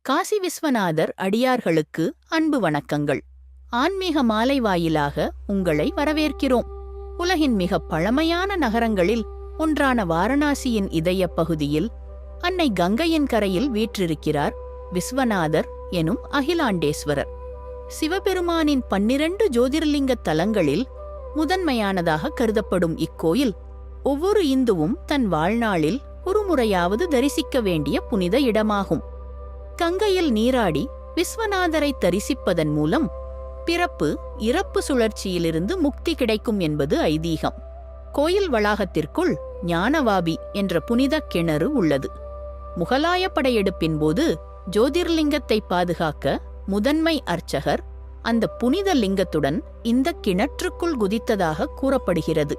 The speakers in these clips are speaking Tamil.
காசி விஸ்வநாதர் அடியார்களுக்கு அன்பு வணக்கங்கள். ஆன்மீக மாலை வாயிலாக உங்களை வரவேற்கிறோம். உலகின் மிக பழமையான நகரங்களில் ஒன்றான வாரணாசியின் இதயப் பகுதியில் அன்னை கங்கையின் கரையில் வீற்றிருக்கிறார் விஸ்வநாதர் எனும் அகிலாண்டேஸ்வரர். சிவபெருமானின் 12 ஜோதிர்லிங்க தலங்களில் முதன்மையானதாக கருதப்படும் இக்கோயில் ஒவ்வொரு இந்துவும் தன் வாழ்நாளில் ஒருமுறையாவது தரிசிக்க வேண்டிய புனித இடமாகும். கங்கையில் நீராடி விஸ்வநாதரை தரிசிப்பதன் மூலம் பிறப்பு இறப்பு சுழற்சியிலிருந்து முக்தி கிடைக்கும் என்பது ஐதீகம். கோயில் வளாகத்திற்குள் ஞானவாபி என்ற புனித கிணறு உள்ளது. முகலாய படையெடுப்பின் போது ஜோதிர்லிங்கத்தை பாதுகாக்க முதன்மை அர்ச்சகர் அந்த புனித லிங்கத்துடன் இந்த கிணற்றுக்குள் குதித்ததாக கூறப்படுகிறது.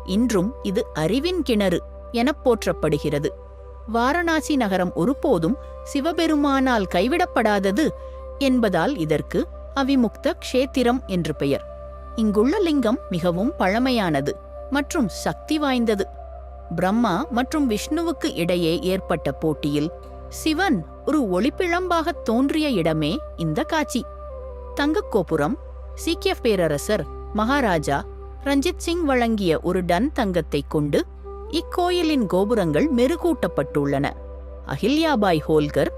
இன்றும் இது அறிவின் கிணறு எனப் போற்றப்படுகிறது. வாரணாசி நகரம் ஒருபோதும் சிவபெருமானால் கைவிடப்படாதது என்பதால் இதற்கு அவிமுக்த க்ஷேத்திரம் என்று பெயர். இங்குள்ள லிங்கம் மிகவும் பழமையானது மற்றும் சக்தி வாய்ந்தது. பிரம்மா மற்றும் விஷ்ணுவுக்கு இடையே ஏற்பட்ட போட்டியில் சிவன் ஒரு ஒளிப்பிழம்பாக தோன்றிய இடமே இந்த காட்சி. தங்கக்கோபுரம் சீக்கிய பேரரசர் மகாராஜா ரஞ்சித் சிங் வழங்கிய ஒரு டன் தங்கத்தை கொண்டு இக்கோயிலின் கோபுரங்கள் மெருகூட்டப்பட்டுள்ளன. அஹில்யாபாய் ஹோல்கர்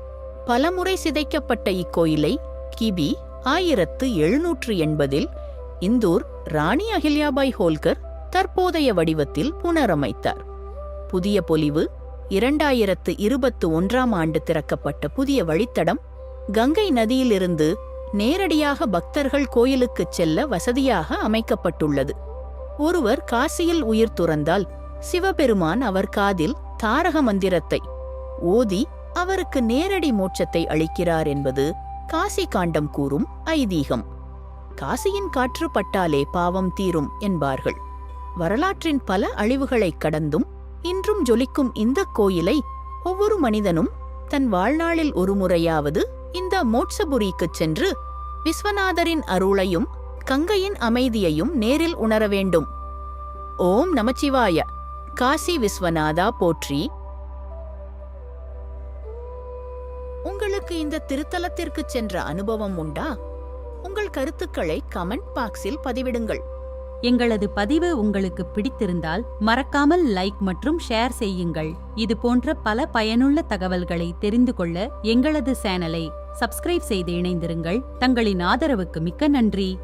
பலமுறை சிதைக்கப்பட்ட இக்கோயிலை கிபி 1780 இந்தூர் ராணி அஹில்யாபாய் ஹோல்கர் தற்போதைய வடிவத்தில் புனரமைத்தார். புதிய பொலிவு 2021 திறக்கப்பட்ட புதிய வழித்தடம் கங்கை நதியிலிருந்து நேரடியாக பக்தர்கள் கோயிலுக்குச் செல்ல வசதியாக அமைக்கப்பட்டுள்ளது. ஒருவர் காசியில் உயிர் துறந்தால் சிவபெருமான் அவர் காதில் தாரக மந்திரத்தை ஓதி அவருக்கு நேரடி மோட்சத்தை அளிக்கிறார் என்பது காசி காண்டம் கூறும் ஐதீகம். காசியின் காற்று பட்டாலே பாவம் தீரும் என்பார்கள். வரலாற்றின் பல அழிவுகளைக் கடந்தும் இன்றும் ஜொலிக்கும் இந்த கோயிலை ஒவ்வொரு மனிதனும் தன் வாழ்நாளில் ஒரு முறையாவது இந்த மோட்சபுரிக்குச் சென்று விஸ்வநாதரின் அருளையும் கங்கையின் அமைதியையும் நேரில் உணர வேண்டும். ஓம் நமச்சிவாய. காசி விஸ்வநாதா போற்றி. உங்களுக்கு இந்த திருத்தலத்திற்கு சென்ற அனுபவம் உண்டா? உங்கள் கருத்துக்களை கமெண்ட் பாக்ஸில் பதிவிடுங்கள். எங்களது பதிவு உங்களுக்கு பிடித்திருந்தால் மறக்காமல் லைக் மற்றும் ஷேர் செய்யுங்கள். இது போன்ற பல பயனுள்ள தகவல்களை தெரிந்து கொள்ள எங்களது சேனலை சப்ஸ்கிரைப் செய்து இணைந்திருங்கள். தங்களின் ஆதரவுக்கு மிக்க நன்றி.